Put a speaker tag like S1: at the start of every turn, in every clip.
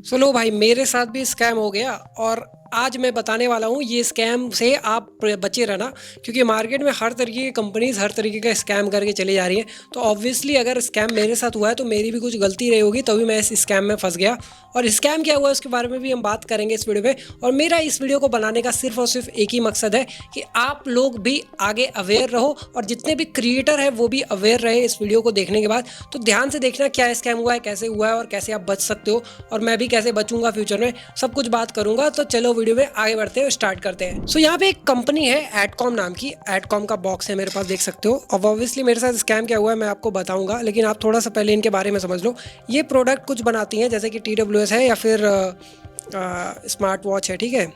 S1: लो भाई, मेरे साथ भी स्कैम हो गया और आज मैं बताने वाला हूँ ये स्कैम से आप बचे रहना। क्योंकि मार्केट में हर तरीके की कंपनीज हर तरीके का स्कैम करके चली जा रही हैं। तो ऑब्वियसली अगर स्कैम मेरे साथ हुआ है तो मेरी भी कुछ गलती रही होगी, तभी मैं इस स्कैम में फंस गया। और स्कैम क्या हुआ है उसके बारे में भी हम बात करेंगे इस वीडियो में। और मेरा इस वीडियो को बनाने का सिर्फ और सिर्फ एक ही मकसद है कि आप लोग भी आगे अवेयर रहो और जितने भी क्रिएटर हैं वो भी अवेयर रहे इस वीडियो को देखने के बाद। तो ध्यान से देखना क्या स्कैम हुआ है, कैसे हुआ है और कैसे आप बच सकते हो, और मैं भी कैसे बचूंगा फ्यूचर में, सब कुछ बात करूंगा। तो चलो वीडियो में आगे बढ़ते हैं, स्टार्ट करते हैं। सो यहाँ पे एक कंपनी है एडकॉम नाम की, एडकॉम का बॉक्स है मेरे पास, देख सकते हो। अब ऑब्वियसली मेरे साथ स्कैम क्या हुआ है मैं आपको बताऊंगा, लेकिन आप थोड़ा सा पहले इनके बारे में समझ लो। ये प्रोडक्ट कुछ बनाती हैं जैसे कि TWS है या फिर स्मार्ट वॉच है, ठीक है।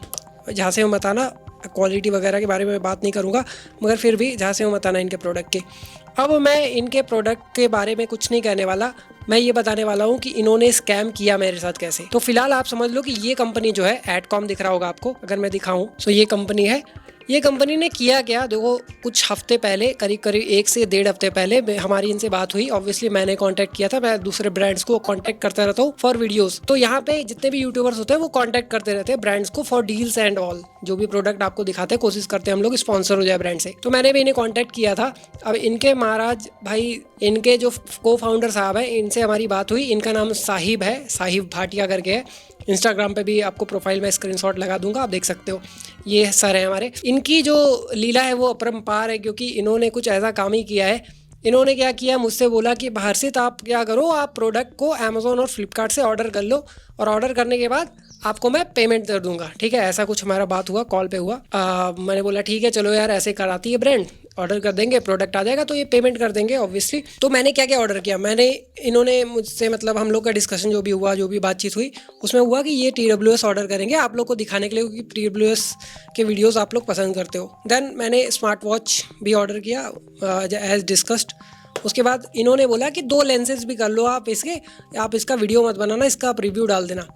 S1: जहाँ से हम बताना क्वालिटी वगैरह के बारे में बात नहीं करूँगा, मगर फिर भी जहाँ से हम बताना इनके प्रोडक्ट के। अब मैं इनके प्रोडक्ट के बारे में कुछ नहीं कहने वाला, मैं ये बताने वाला हूँ कि इन्होंने स्कैम किया मेरे साथ कैसे। तो फिलहाल आप समझ लो कि ये कंपनी जो है, एडकॉम दिख रहा होगा आपको, अगर मैं दिखाऊं तो ये कंपनी है। ये कंपनी ने किया क्या, देखो कुछ हफ्ते पहले, करीब करीब 1 से 1.5 हफ्ते पहले हमारी इनसे बात हुई। ऑब्वियसली मैंने कांटेक्ट किया था, मैं दूसरे ब्रांड्स को कांटेक्ट करता रहता हूँ फॉर वीडियोस। तो यहाँ पे जितने भी यूट्यूबर्स होते हैं वो कांटेक्ट करते रहते हैं ब्रांड्स को फॉर डील्स एंड ऑल। जो भी प्रोडक्ट आपको दिखाते हैं कोशिश करते हैं हम लोग स्पॉन्सर हो जाए ब्रांड से। तो मैंने भी इन्हें कॉन्टैक्ट किया था। अब इनके महाराज भाई, इनके जो को फाउंडर साहब हैं, इनसे हमारी बात हुई। इनका नाम साहिब है, साहिब भाटिया करके है। इंस्टाग्राम पे भी आपको प्रोफाइल में स्क्रीनशॉट लगा दूंगा, आप देख सकते हो। ये सर है हमारे। इनकी जो लीला है वो अपरंपार है, क्योंकि इन्होंने कुछ ऐसा काम ही किया है। इन्होंने क्या किया, मुझसे बोला कि हर्षित आप क्या करो, आप प्रोडक्ट को अमेजोन और फ्लिपकार्ट से ऑर्डर कर लो, और ऑर्डर करने के बाद आपको मैं पेमेंट कर दूंगा, ठीक है। ऐसा कुछ हमारा बात हुआ, कॉल पे हुआ। मैंने बोला ठीक है चलो यार, ऐसे कराती है ब्रांड, ऑर्डर कर देंगे, प्रोडक्ट आ जाएगा तो ये पेमेंट कर देंगे ऑब्वियसली। तो मैंने क्या क्या ऑर्डर किया, इन्होंने मुझसे, मतलब हम लोग का डिस्कशन जो भी हुआ, जो भी बातचीत हुई, उसमें हुआ कि ये TWS ऑर्डर करेंगे आप लोग को दिखाने के लिए, क्योंकि TWS के वीडियोस आप लोग पसंद करते हो। देन मैंने स्मार्ट वॉच भी ऑर्डर किया एज डिस्कस्ड। उसके बाद इन्होंने बोला कि 2 लेंसेज भी कर लो आप इसके, आप इसका वीडियो मत बनाना, इसका आप रिव्यू डाल देना।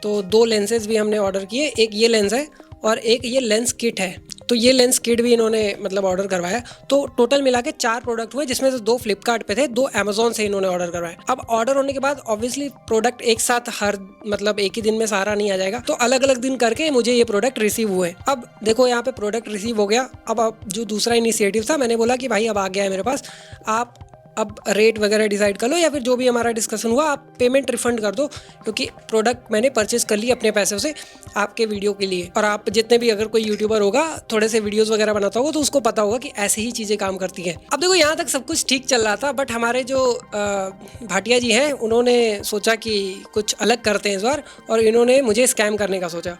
S1: तो 2 लेंसेज भी हमने ऑर्डर किए, एक ये लेंस है और एक ये लेंस किट है। तो ये लेंस किट भी इन्होंने मतलब ऑर्डर करवाया। तो टोटल मिला के 4 प्रोडक्ट हुए, जिसमें से 2 फ्लिपकार्ट पे थे, 2 अमेजोन से इन्होंने ऑर्डर करवाया। अब ऑर्डर होने के बाद ऑब्वियसली प्रोडक्ट एक साथ हर मतलब एक ही दिन में सारा नहीं आ जाएगा, तो अलग अलग दिन करके मुझे ये प्रोडक्ट रिसीव हुए। अब देखो यहाँ पे प्रोडक्ट रिसीव हो गया। अब जो दूसरा इनिशिएटिव था, मैंने बोला कि भाई अब आ गया है मेरे पास, आप अब रेट वगैरह डिसाइड कर लो, या फिर जो भी हमारा डिस्कशन हुआ आप पेमेंट रिफंड कर दो, क्योंकि प्रोडक्ट मैंने परचेज कर ली अपने पैसों से आपके वीडियो के लिए। और आप जितने भी, अगर कोई यूट्यूबर होगा थोड़े से वीडियोस वगैरह बनाता होगा तो उसको पता होगा कि ऐसे ही चीज़ें काम करती हैं। अब देखो यहाँ तक सब कुछ ठीक चल रहा था, बट हमारे जो भाटिया जी हैं उन्होंने सोचा कि कुछ अलग करते हैं इस बार, और इन्होंने मुझे स्कैम करने का सोचा।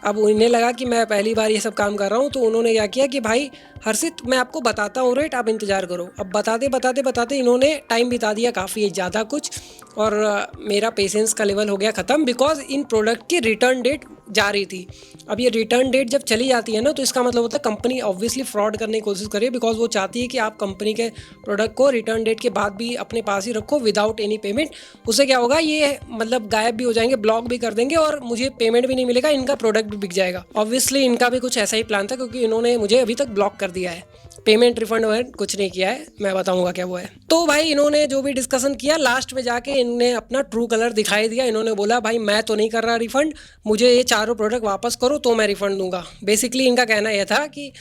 S1: अब उन्हें लगा कि मैं पहली बार ये सब काम कर रहा हूँ, तो उन्होंने क्या किया कि भाई हर्षित मैं आपको बताता हूँ रेट, आप इंतज़ार करो। अब बताते बताते बताते इन्होंने टाइम बिता दिया काफ़ी ज़्यादा कुछ, और मेरा पेशेंस का लेवल हो गया ख़त्म, बिकॉज इन प्रोडक्ट की रिटर्न डेट जा रही थी। अब ये रिटर्न डेट जब चली जाती है ना, तो इसका मतलब होता है कंपनी ऑब्वियसली फ्रॉड करने की कोशिश कर रही है, बिकॉज वो चाहती है कि आप कंपनी के प्रोडक्ट को रिटर्न डेट के बाद भी अपने पास ही रखो विदाउट एनी पेमेंट। उससे क्या होगा, ये मतलब गायब भी हो जाएंगे, ब्लॉक भी कर देंगे, और मुझे पेमेंट भी नहीं मिलेगा, इनका प्रोडक्ट भी बिक जाएगा। ऑब्वियसली इनका भी कुछ ऐसा ही प्लान था, क्योंकि इन्होंने मुझे अभी तक ब्लॉक कर दिया है, पेमेंट रिफंड वगैरह कुछ नहीं किया है। मैं बताऊंगा क्या वो है। तो भाई इन्होंने जो भी डिस्कशन किया, लास्ट में जाके इन्होंने अपना ट्रू कलर दिखाई दिया। इन्होंने बोला भाई मैं तो नहीं कर रहा रिफंड, मुझे ये 4 प्रोडक्ट वापस करो तो मैं रिफंड दूंगा। बेसिकली इनका कहना यह था कि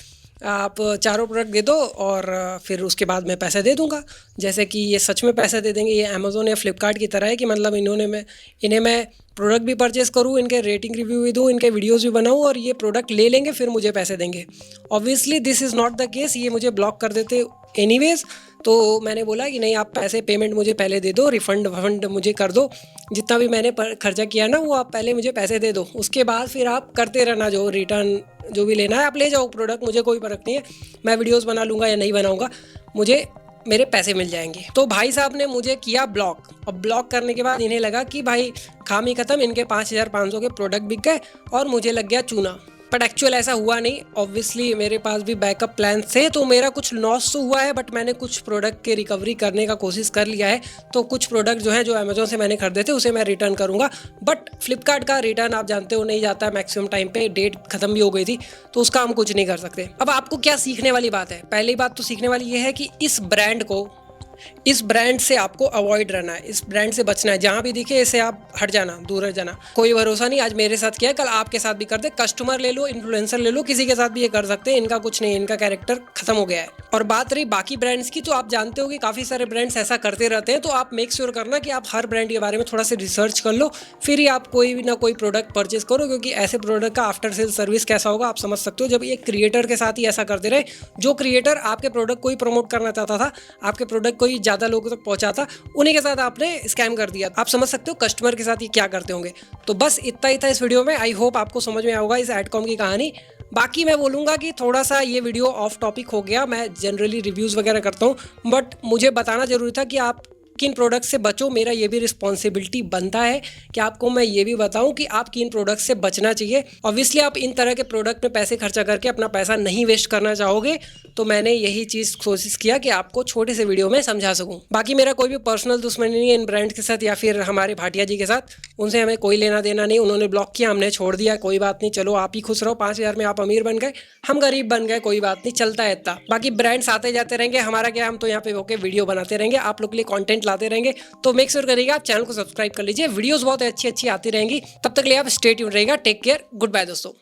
S1: आप 4 प्रोडक्ट दे दो और फिर उसके बाद मैं पैसे दे दूंगा। जैसे कि ये सच में पैसे दे देंगे, ये अमेजोन या फ्लिपकार्ट की तरह है कि मतलब इन्हें मैं प्रोडक्ट भी परचेस करूँ, इनके रेटिंग रिव्यू भी दूँ, इनके वीडियोस भी बनाऊँ, और ये प्रोडक्ट ले लेंगे फिर मुझे पैसे देंगे। Obviously this is not the case, ये मुझे ब्लॉक कर देते एनीवेज। तो मैंने बोला कि नहीं, आप पैसे पेमेंट मुझे पहले दे दो, रिफ़ंड वफंड मुझे कर दो, जितना भी मैंने खर्चा किया ना वो आप पहले मुझे पैसे दे दो। उसके बाद फिर आप करते रहना, जो रिटर्न जो भी लेना है आप ले जाओ प्रोडक्ट, मुझे कोई फ़र्क नहीं है, मैं वीडियोस बना लूँगा या नहीं बनाऊँगा, मुझे मेरे पैसे मिल जाएंगे। तो भाई साहब ने मुझे किया ब्लॉक। अब ब्लॉक करने के बाद इन्हें लगा कि भाई काम ही ख़त्म, इनके 5500 के प्रोडक्ट बिक गए और मुझे लग गया चूना। बट एक्चुअल ऐसा हुआ नहीं। ऑब्वियसली मेरे पास भी बैकअप प्लान थे, तो मेरा कुछ लॉस तो हुआ है, बट मैंने कुछ प्रोडक्ट के रिकवरी करने का कोशिश कर लिया है। तो कुछ प्रोडक्ट जो है जो अमेजोन से मैंने खरीदे थे उसे मैं रिटर्न करूंगा। बट फ्लिपकार्ट का रिटर्न आप जानते हो नहीं जाता, मैक्सिमम टाइम पे डेट खत्म भी हो गई थी, तो उसका हम कुछ नहीं कर सकते। अब आपको क्या सीखने वाली बात है, पहली बात तो सीखने वाली ये है कि इस ब्रांड को इस ब्रांड से आपको अवॉइड रहना है, इस ब्रांड से बचना है, जहाँ भी दिखे इससे आप हट जाना, दूर हट जाना। कोई भरोसा नहीं, आज मेरे साथ किया है, कल आपके साथ भी कर दे। कस्टमर ले लो, इन्फ्लुएंसर ले लो, किसी के साथ भी ये कर सकते हैं, इनका कुछ नहीं, इनका कैरेक्टर खत्म हो गया है। और बात रही बाकी ब्रांड्स की, तो आप जानते हो कि काफ़ी सारे ब्रांड्स ऐसा करते रहते हैं, तो आप मेक श्योर करना कि आप हर ब्रांड के बारे में थोड़ा सा रिसर्च कर लो, फिर ही आप कोई भी ना कोई प्रोडक्ट परचेज करो, क्योंकि ऐसे प्रोडक्ट का आफ्टर सेल सर्विस कैसा होगा आप समझ सकते हो। जब एक क्रिएटर के साथ ही ऐसा करते रहे, जो क्रिएटर आपके प्रोडक्ट को ही प्रमोट करना चाहता था, आपके प्रोडक्ट को ही ज़्यादा लोगों तक पहुंचाता, उन्हीं के साथ आपने स्कैम कर दिया। आप समझ सकते हो कस्टमर के साथ ये क्या करते होंगे। तो बस इतना ही था इस वीडियो में। आई होप आपको समझ में आएगा इस एडकॉम की कहानी। बाकी मैं बोलूँगा कि थोड़ा सा ये वीडियो ऑफ टॉपिक हो गया। मैं जनरली रिव्यूज़ वगैरह करता हूँ, बट मुझे बताना ज़रूरी था कि आप किन प्रोडक्ट से बचो। मेरा ये भी रिस्पॉन्सिबिलिटी बनता है कि आपको मैं ये भी बताऊं कि आप किन प्रोडक्ट से बचना चाहिए। ऑब्वियसली आप इन तरह के प्रोडक्ट में पैसे खर्चा करके अपना पैसा नहीं वेस्ट करना चाहोगे, तो मैंने यही चीज़ कोशिश किया कि आपको छोटे से वीडियो में समझा सकूं। बाकी मेरा कोई भी पर्सनल दुश्मनी नहीं है इन ब्रांड के साथ या फिर हमारे भाटिया जी के साथ, उनसे हमें कोई लेना देना नहीं। उन्होंने ब्लॉक किया, हमने छोड़ दिया, कोई बात नहीं, चलो आप ही खुश रहो। 5,000 में आप अमीर बन गए, हम गरीब बन गए, कोई बात नहीं, चलता है इतना। बाकी ब्रांड्स आते जाते रहेंगे, हमारा क्या, हम तो यहाँ पे होकर वीडियो बनाते रहेंगे, आप लोग के लिए कॉन्टेंट लाते रहेंगे। तो मेक श्योर करिएगा आप चैनल को सब्सक्राइब कर लीजिए, वीडियोस बहुत अच्छी अच्छी आती रहेंगी। तब तक के लिए आप स्टे ट्यून्ड रहिएगा। टेक केयर, गुड बाय दोस्तों।